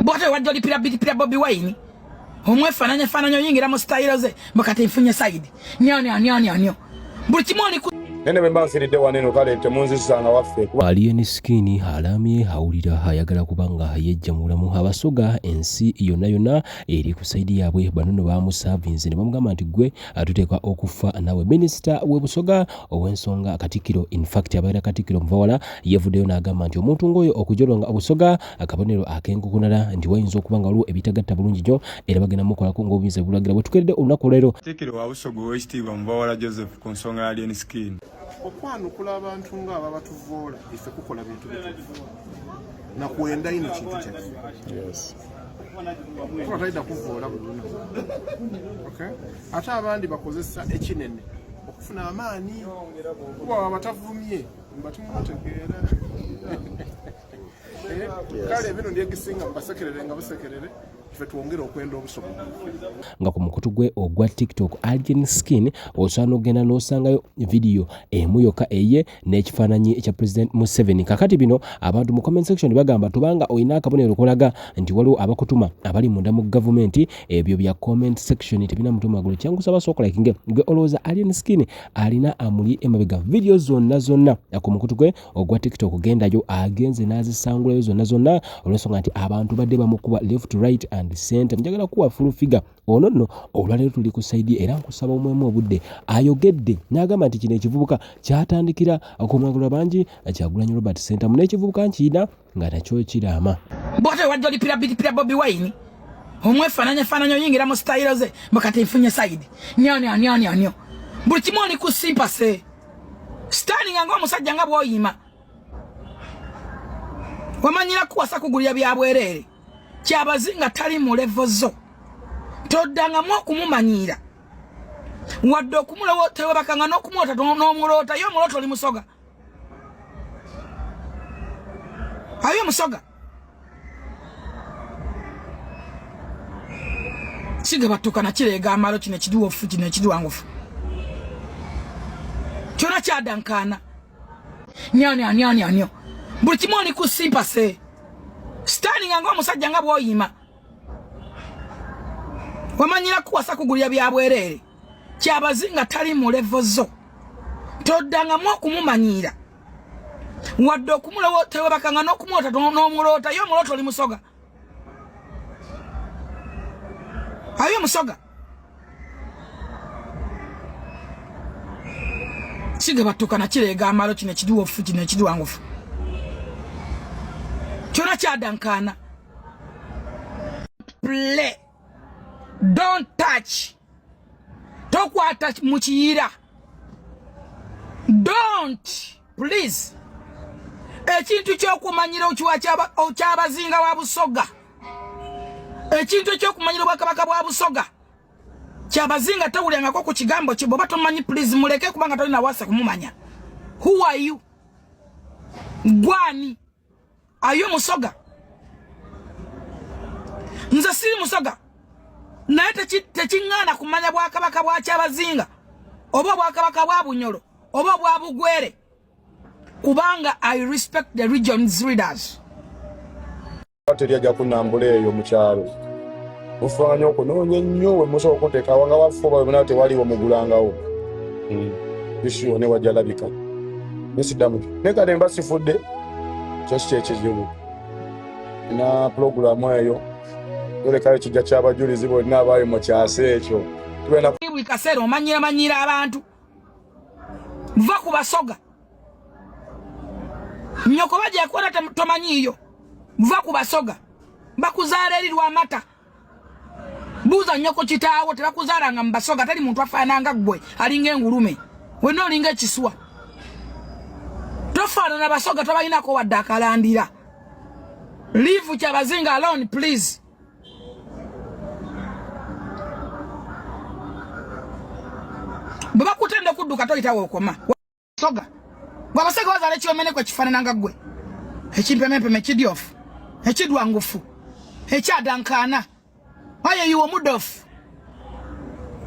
Mbote wajoli pira Bobi Wine. Omwe fananya yingira mu style ze bakati mfunye side. Nyo. Bulikimoni Nene bembansiride waneno kale temunzisanga waffe. Alien Skin halamye hawulira ayagala kubanga yejja mulamu abasoga ensi yonna eri ku side yabwe banono bamusavinze ne bamugamba nti gwe atuteekwa okufa nawe. Minister w'ebusoga ow'ensonga Katikkiro, in fact abaira Katikkiro Muvawala yevuddeyo n'agamba nti omuntu ng'oyo okujolonga obusoga akabonero ak'enkukunala nti wayinza okubanga waliwo ebitagatta bulungi nnyo era bagenda mukolako ng'obuyinza bulagira. Bwe tukeredde olunaku leero Katikkiro wa Busoga ow'ekitiibwa Muvawala Joseph ku nsonga ya Alien Skin. Okwanukula abantu ng'aba batuvoola ife kukola bintu bitufu na kuenda ino kintu kyaffe. Yes. Kuba taida kuvoola bulungi. Okay? Ate abandi bakozesa ekinene okufuna amaani kuba abatavumye mbatumutegeera. Kale bino ndiye gisinga mbasekerere nga busekerere ife tuongera okwenda obusobola. Nga ku mukutu gwe ogwa TikTok Alien Skin osana ogenda n'osangayo video emu yokka eye n'ekifaananyi ekya President Museveni. Kakati bino abantu mu comment section bagamba tubanga oyina akabonero kolaga nti waliwo abakutuma abali munda mu gavumenti ebyo bya comment section tebina mutuma gulo kyangu saba sokola ikinge gwe olowooza Alien Skin alina amuli emabega video zonna ku mukutu gwe ogwa TikTok gendayo agenze n'azisangulayo zonna olw'ensonga nti abantu badde bamukuba left right and center njagala kuwa full figure ono nno olwaleero tuli ku side era nkusaba omwemu obudde ayogedde n'agamba nti kino ekivubuka kyatandikira okumwagulwa bangi Kyagulanyi Robert Center mune ekivubuka nkina nga nakyo kirama. Mbote wajoli pira Bobi Wine. Omwe fananya yingira mu style ze bakati mfunye side. Nyo. Bulikimoni ku sympathy. Standing ngo omusajja nga bwoyima. Wamanyira kuwasa kugulya byabwerere. Kyabazinga tali mu level zo. Todanga mu okumumanyira. Wadde okumulewo tewabakanga n'okumwota n'omulota yo muloto oli musoga. Ayo musoga. Siga batukana kirega amalo kino kiduwo fu kino kiduwangufu. Kyona kyadankana. Nyo. Bulikimoni ku sympathy. Standing ngo omusajja nga bwoyima. Wamanyira kuwasa kugulya byabwerere. Kyabazinga tali mu level zo. Todanga mu okumumanyira. Wadde okumulewo tewabakanga n'okumwota n'omulota yo muloto oli musoga. Ayo musoga. Siga batukana kirega amalo kino kiduwo fu kino kiduwangufu. Kyona kyadankana. Play. Don't touch. Tokwata mukiyira. Don't. Please. Ekintu ky'okumanyira okyabazinga wa Busoga. Ekintu ky'okumanyira obwakabaka bwa Busoga. Kyabazinga tawulyangako ku kigambo kye bw'oba tomanyi please muleke kubanga tolina wasa kumumanya. Who are you? Gwani. Ayo musoga. Nze siri musoga. Naye tekingana kumanya bwakabaka bwa Kyabazinga. Oba bwakabaka bwa Bunyoro. Oba bwa Bugwere. Kubanga I respect the region's leaders. Bateryaja kunambula eyo mu kyalo. Ufanya okunoonya nnyo we musobola okuteeka wanga wafuba webona tewaliwo mugulangawo. Bishiwo ne wajalabika. Nesidamu. Nekale mba sifudde. Kyekizibu. Na programu eyo. Yolekayo kijja ky'abajulizi bonna abali mu kyasa ekyo. Tubena buli kaseera omanyira abantu. Va ku Basoga. Nyoko baje yakuona tomanyiyo. Va ku Basoga. Bakuzaala eri lw'amata. Buuza nyoko kitaawo tebakuzaalanga mu Basoga tali muntu afaananga ggwe alinga engulume. Wenna olinga ekiswa. Tofaanana Basoga tobalinako wadde akalandira. Leave Kyabazinga alone please. Baba kutenda kudduka toyitawo okoma. Soga. Gwabasoga bazaala ekyomene kwe kifaanananga ggwe. Ekimpemempeme kidyofu. Ekidwangufu. Ekyadankana. Aye yiwe mudofu.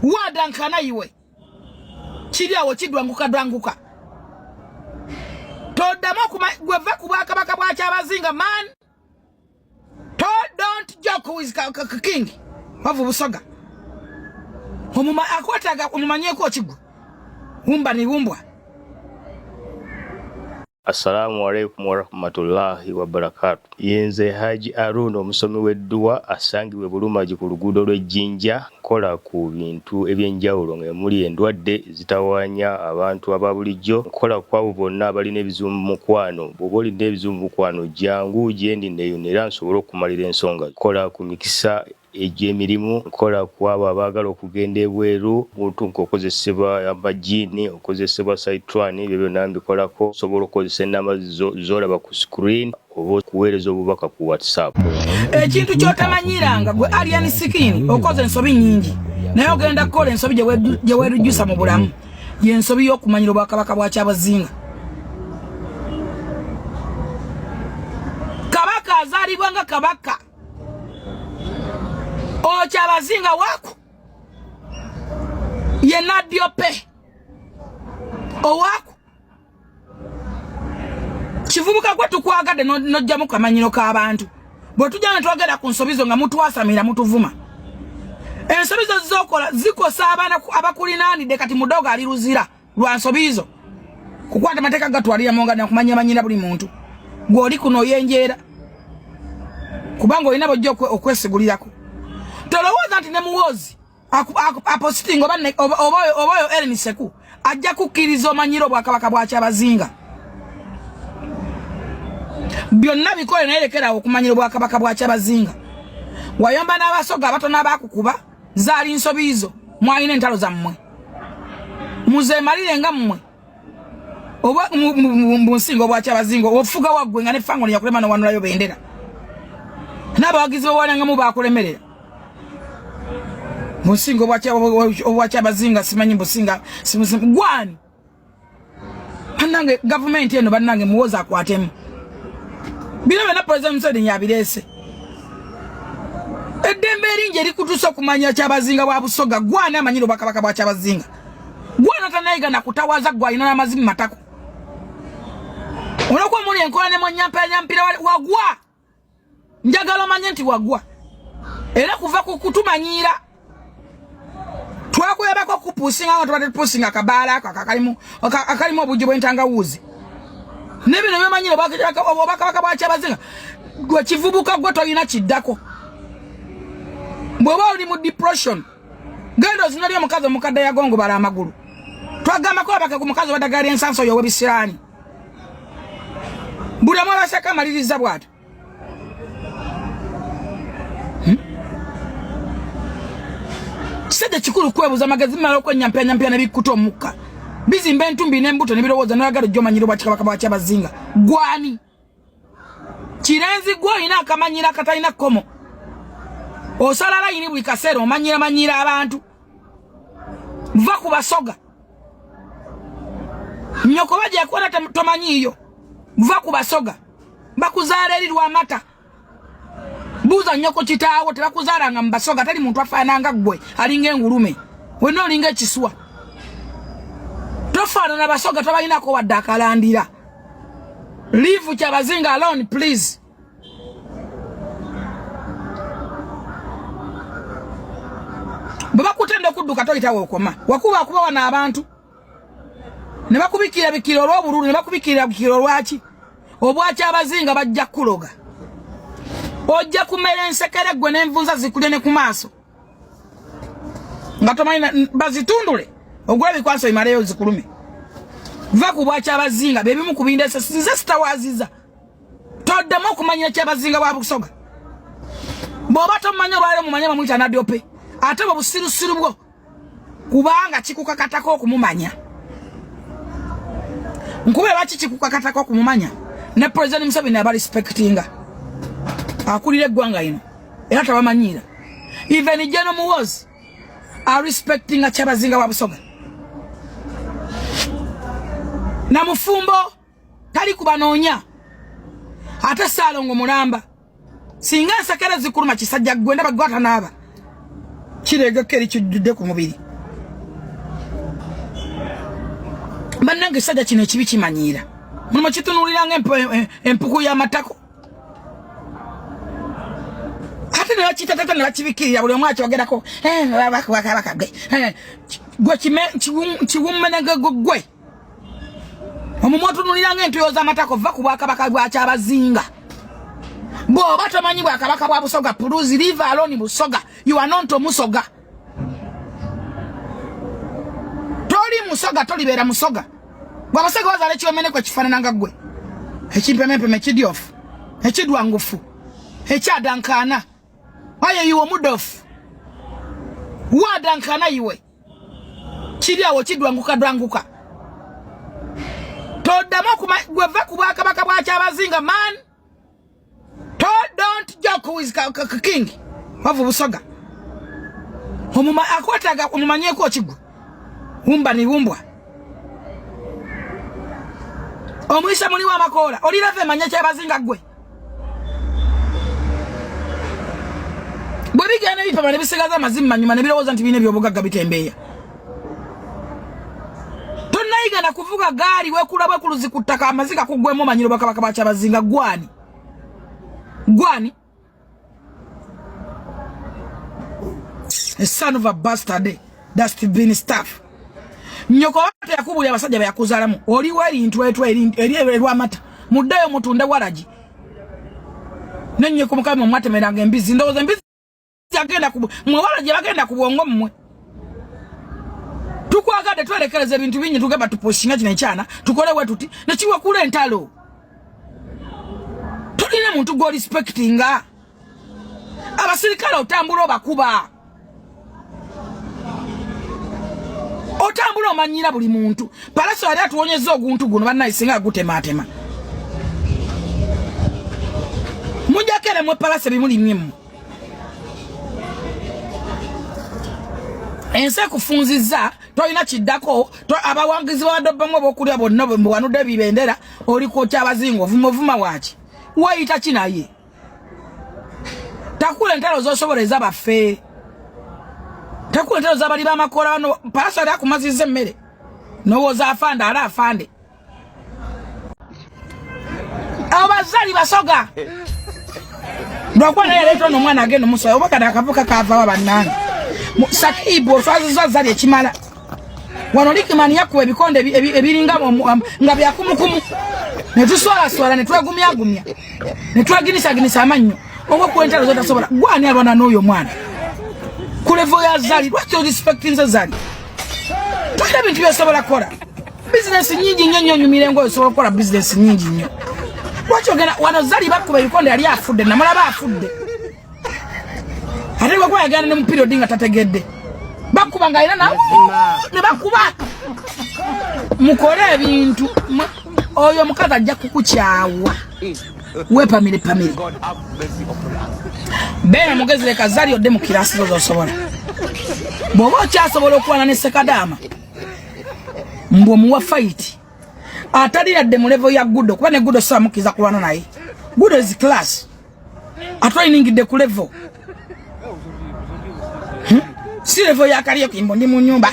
Wadankana yiwe. Kiryawo kidwanguka. Toddamu gweva ku bwakabaka bwa Kyabazinga man. Don't who is king of Busoga. Omuma akwataga omumanyeko kigu. Umba ni umbwa. Assalamu alaikum warahmatullahi wabarakatuh. Yenze Haji Aruno omusomi w'edduwa asangiwe Bulumaji ku luguudo lw'Ejjinja kola ku bintu ebyenjawulo ng'emuli endwadde zitawaanya abantu ababulijjo kola kwabo bonna abalina ebizibu mu mukwano. Bw'oba olina ebizibu mu mukwano jangu gyendi neeyonera nsobole okumalira ensonga. Kola ku mikisa egy'emirimu, kola kwabo abaagala okugenda ebweru, muntu nk'okozesebwa amajiini, okozesebwa saitwani, ebyo byonna mbikolako. Osobola okukozesa ennamba z'olaba ku screen oba okuweereza obubaka ku WhatsApp. Ekintu kyotamanyiranga gwe Alien Skin okoze ensobi nnyingi naye ogenda kukola ensobi gye weerujjusa mu bulamu y'ensobi y'okumanyira obwakabaka bwa Kyabazinga. Kabaka azaalibwa nga kabaka Kyabazinga waku ye Nadiope owaku kivubuka gwe tukwagadde nojjamu kamanyiro k'abantu bwe tujja ne twagera ku nsobizo nga mutwasamira mutuvuma. Ensobizo zokola zikosa abaana abakulinaanidde kati mudogo ali luzira lwa nsobizo kukwata mateeka gatwalira monga nakumanya manyira buli muntu gw'oli kuno yenjeera kubanga olina bojja okwesigulirako. Tolowooza nti ne muwozi apositinga obayo Ellen Seku ajja kukkiriza omanyiro obwakabaka bwa Kyabazinga. Byonna bikole nayerekera okumanyira obwakabaka bwa Kyabazinga. Wayomba n'abasoga abatono abakukuba zaali nsobizo mwalina entalo zammwe. Muze malire nga mmwe oba mu nsingo obwa Kyabazinga ofuga waggwe nga ne fango yakulema n'owanulayo bendera. N'abawagizi bawalanga mu baakulemerera. Musingo obwa Kyabazinga simanyi mbusinga gwani. Bannange government eno bannange muwoza akwatemu. Birabe na President Museveni yabirese. Eddembe eringi erikutuusa okumanya Kyabazinga bwa Busoga gwani amanyiro bakabaka bwa Kyabazinga. Gwani tanayiga na kutawaza gwalina n'amazimi matako. Olwokuba muli enkola ne nyampira wagwa. Njagala omanye nti wagwa. Era kuva ku kutumanyira twakuyabako kupusinga nga tubadde tupusinga akabaala akalimu obujjo bw'entangawuuzi. Ne bino byomanyire obwakabaka bwa Kyabazinga gwe kivubuka gwe tolina kiddako. Bw'oba oli mu depression genda ozinali omukazi omukadde yagongo bala amagulu. Twagambako abaka ku mukazi obadagala ensanso y'ow'ebisiraani. Buli omu abaseka amaliriza bw'atyo. Kisajja kikulu kwebuza magazini mala okwenyampya nebikuta omukka. Bizimba entumbi n'embuto nebirowooza n'oyagala ojja omanyira obwakabaka bwa Kyabazinga. Gwani? Kirenzi gw'olina akamanyira katalina kkomo. Osala layini buli kaseera omanyira abantu. Va ku Basoga. Nnyoko bajja yakuona tomanyiiyo. Va ku Basoga. Bakuzaala eri lw'amata. Buuza nnyoko kitaawo tebakuzaalanga mu Basoga tali muntu afaananga ggwe alinga engulume wenna olinga ekiswa. Tofaanana Basoga tobalinako wadde akalandira. Leave Kyabazinga alone please. Bwe bakutenda okudduka toyitawo okoma wakuba wano abantu ne bakubikira bikiro olw'obululu ne bakubikira bikiro lwaki obwa Kyabazinga bajja kuloga. Ojja kumera ensekere gwe n'envunza zikulye ne ku maaso nga tomanyi bazitundule ogula bikwaso bimaleyo zikulume. Va ku bwa Kyabazinga bebimu ku bindese sinze sitawaaziza toddemu okumanyira Kyabazinga bwa Busoga. Bw'oba tomanya olwaliro mumanya bamuyita Nadiope ate bwe busirusiru bwo kubanga kikukakatako okumumanya. Nkube lwaki kikukakatako okumumanya ne President Museveni aba respectinga akulira eggwanga lino era tabamanyira. Even General Muhoozi are respecting Kyabazinga bwa Busoga. Na mufumbo tali kubanoonya ate Saalongo mulamba singa ensekere zikuluma kisajja gwenda bagwata naaba kirega keri kijjudde ku mubiri. Bannange kisajja kino ekibi kimanyira mulimu kitunuuliranga empuku y'amatako ate ne bakitatata ne bakibikirira buli omwachi ogerako bakage gwe kiwummenege gwe omumoto nuliranga entuyo z'amatako va ku bwakabaka bwakyabazinga bw'oba tomanyi bwakabaka bwa Busoga Puluzi leave alone Busoga you are not Musoga toli Musoga tolibeera Musoga bw'abasoga bazaala ekyomeneko kifaanananga gwe ekimpemempeme ekidyofu ekidwangufu ekyadankaana waye yiwe omudofu wadankaana yiwe kiri awo kidwanguka toddamu gweva ku bwakabaka bwakyabazinga man don't joke with king wavu Busoga akwataga omumanyeko kigwe wumba ni wumbwa omwisa muli wa makola olirave manya kyabazinga gwe bwebigenda bipama ne bisigaza amazima nyuma ne birowooza nti bine byobugagga bitembeeya tonnayiga na kuvuga gaali wekula bwekuluzi ku ttaka amaziga kugwemu omanyiro bakabaka bakyabazinga gwani a son of a bastard that's been stuff nyoko wate yakubuli abasajja bayakuzaalamu oli werintu eri amata muddayo mutunde waraji nenye kumukama mwatemeranga embizi ndowooza embizi agenda mwewaraji bagenda ku bwongo mmwe tukwagadde twerekereza ebintu bingi tugamba tuposhinga kino ekyana tukolewe tuti nekiwa kula entalo tulina muntu go respectinga abasirikale otambula obakuba otambula omanyira buli muntu palaso yali atuwonyeza oguntu guno bannayisinga agutematema mujakere mwe palaso bimulimyemu ensi ekufunziza tolina kiddako abawangizi bawadobbamu abokulya bonna bwewanudde bibendera oli kwokyabazinga ovuma waki wayita kinaye takula entalo zosobola ezabaffe takula entalo zabali bamakola wano palaso ali akumaziza emmere nowooza afande ali afande abo bazali Basoga lwakuba naye leeta ono omwana agenda omusoya oba kati akavuka kavawa bannange sakibu oswaziza zali ekimala wano likimani yakuwa ebikonde ebiringa nga byakumukumu netuswalaswala netwegumyagumya netweginisaginisa amannyo oba kuentalo zotasobola gwani alwana n'oyo mwana kulevo ya zali lwaki orespecti nze zali tulina ebintu byosobola kukola bizinesi nyingi nnyo nnyo nyumirengo osobola kukola bizinesi nyingi nnyo lwaki ogenda wano zali bakuba ebikonde yali afudde namulaba afudde ate lwakuba yagenda ne mupiriodi nga tategedde bakuba nga alina ne bakuba mukole ebintu oyo omukazi ajja kukukyawa wepamire beera mugezi leka zali odde mu kirasi zozosobola bw'oba okyasobola okuwana ne Sekadaama mbwe omuwa fayiti atali yadde mu levo ya Gudo kuba ne Gudo samukiza kulwana naye Gudo is class atwainingidde ku levo si levo ya kariyo kimbo ndi mu nyumba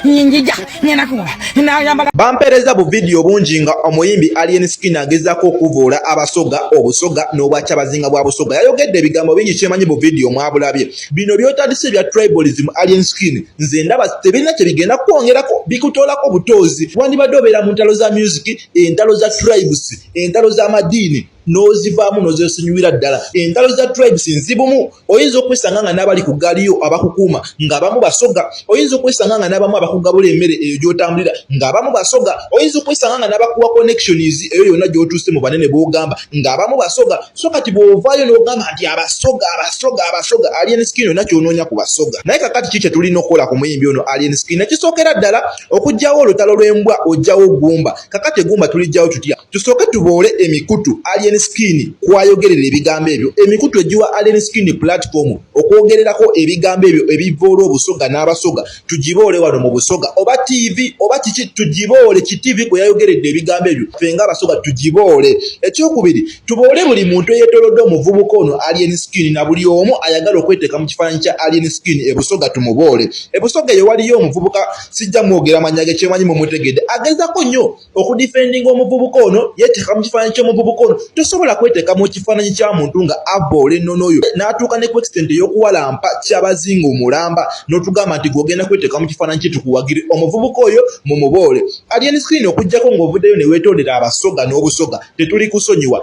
nyinjija nyenakuba nayambala bampereza bu video bungi nga omuyimbi Alien Skin agezako okuvoola abasoga obusoga n'obwakyabazinga bwa Busoga yayogedde ebigambo bingi kyemanyi bu video mwabulabye bino byotandise bya tribalism Alien Skin nze ndaba tebirina kye bigenda kwongerako bikutoolako butoozi wandibadde obeera mu ntalo za music entalo za tribes entalo za madiini nozivaamu nozesinywira ddala entalo za tribes nzibumu oyinza okwesanga nga n'abali ku galiyo abakukuuma ng'abamu Basoga oyinza okwesanga nga n'abamu abakugabula emmere eyo gy'otambulira ng'abamu Basoga oyinza okwesanga nga n'abakuwa connections eyo yonna gy'otuuse mu banene b'ogamba ng'abamu Basoga so kati bw'ovaayo n'ogamba nti abasoga Alien Skin yonna kyonoonya ku Basoga naye kakati ki kye tulina okukola ku muyimbi ono Alien Skin nekisookera ddala okuggyawo olutalo lw'embwa ojjawo Gumba kakati Gumba tulijjawo tutya tusooke tuboole emikutu Alien Skin kwayogerera ebigambo ebyo emikutu egiwa Alien Skin platform okwogererako ebigambo ebyo ebivoola obusoga n'abasoga tugiboole wano mu Busoga oba TV oba kiki tugiboole ki TV kwe yayogeredde ebigambo ebyo fenga abasoga tugiboole ekyokubiri tuboole buli muntu eyeetolodde omuvubuka ono Alien Skin na buli omu ayagala okweteeka mu kifaananyi kya Alien Skin ebusoga tumuboole ebusoga eyo waliyo omuvubuka sijja mwogera manya ge kyemanyi mumutegedde agezako nnyo okudifendinga omuvubuka ono yeeteeka mu kifaananyi ky'omuvubuka ono tetusobola kweteeka mu kifaananyi kya muntu nga avola ennono oyo n'atuuka ne ku extent y'okuwalampa Kyabazinga omulamba n'otugamba nti gw'ogenda kweteeka mu kifaananyi kye tukuwagire omuvubuka oyo mumuboole. Alien Screen okuggyako ng'ovuddeyo ne weetoolera abasoga n'obusoga tetuli kusonyiwa.